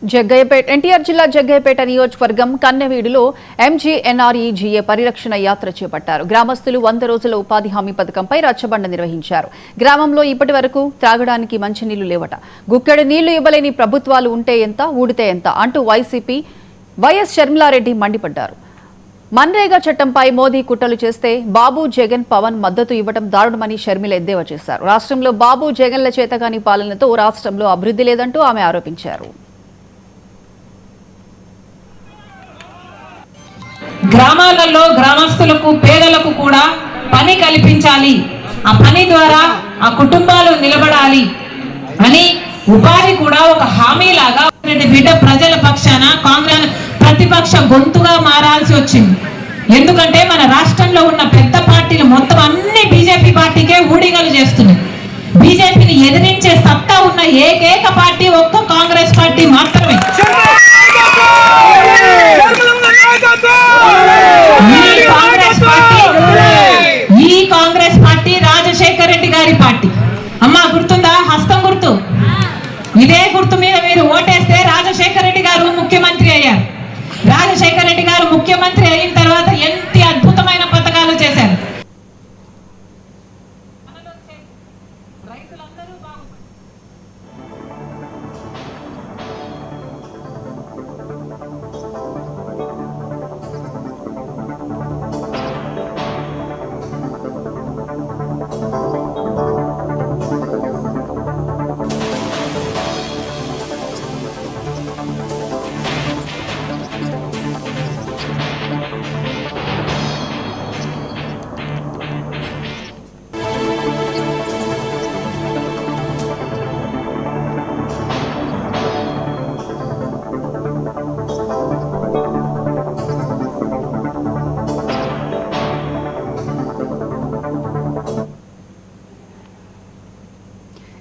జగ్గయ్యపేట ఎన్టీఆర్ జిల్లా జగ్గయ్యపేట నియోజకవర్గం కన్నెవీడులో ఎంజీఎన్ఆర్ఈజీఏ పరిరక్షణ యాత్ర చేపట్టారు. గ్రామస్తులు 100 రోజుల ఉపాధి హామీ పథకంపై రచ్చబండ నిర్వహించారు. గ్రామంలో ఇప్పటి వరకు త్రాగడానికి మంచినీళ్లు లేవట. గుక్కెడు నీళ్లు ఇవ్వలేని ప్రభుత్వాలు ఉంటే ఎంత, ఊడితే ఎంత అంటూ వైసీపీ వైఎస్ షర్మిలారెడ్డి మండిపడ్డారు. మన్రేగా చట్టంపై మోదీ కుట్రలు చేస్తే బాబు, జగన్, పవన్ మద్దతు ఇవ్వడం దారుణమని షర్మిల ఎద్దేవా చేశారు. రాష్ట్రంలో బాబు, జగన్ల చేతగాని పాలనతో రాష్ట్రంలో అభివృద్ధి లేదంటూ ఆమె ఆరోపించారు. గ్రామాలలో గ్రామస్తులకు, పేదలకు కూడా పని కల్పించాలి, ఆ పని ద్వారా ఆ కుటుంబాలు నిలబడాలి అని ఉపాధి కూడా ఒక హామీలాగా బిడ్డ ప్రజల పక్షాన కాంగ్రెస్ ప్రతిపక్ష గొంతుగా మారాల్సి వచ్చింది. ఎందుకంటే మన రాష్ట్రంలో ఉన్న పెద్ద పార్టీలు మొత్తం అన్ని బీజేపీ పార్టీకే ఊడిగలు చేస్తున్నాయి. బీజేపీని ఎదిరించే సత్తా ఉన్న ఏకైక పార్టీ ఒక్క కాంగ్రెస్ పార్టీ మాత్రమే. ఈ కాంగ్రెస్ పార్టీ రాజశేఖర రెడ్డి గారి పార్టీ. అమ్మా గుర్తుందా? హస్తం గుర్తు. ఇదే గుర్తు మీద మీరు ఓటేస్తే రాజశేఖర రెడ్డి గారు ముఖ్యమంత్రి అయ్యారు. రాజశేఖర రెడ్డి గారు ముఖ్యమంత్రి అయిన తర్వాత ఎంత అద్భుతమైన పథకాలు చేశారు. రైతులందరూ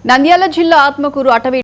నంద్యాల జిల్లా ఆత్మకూరు అటవీ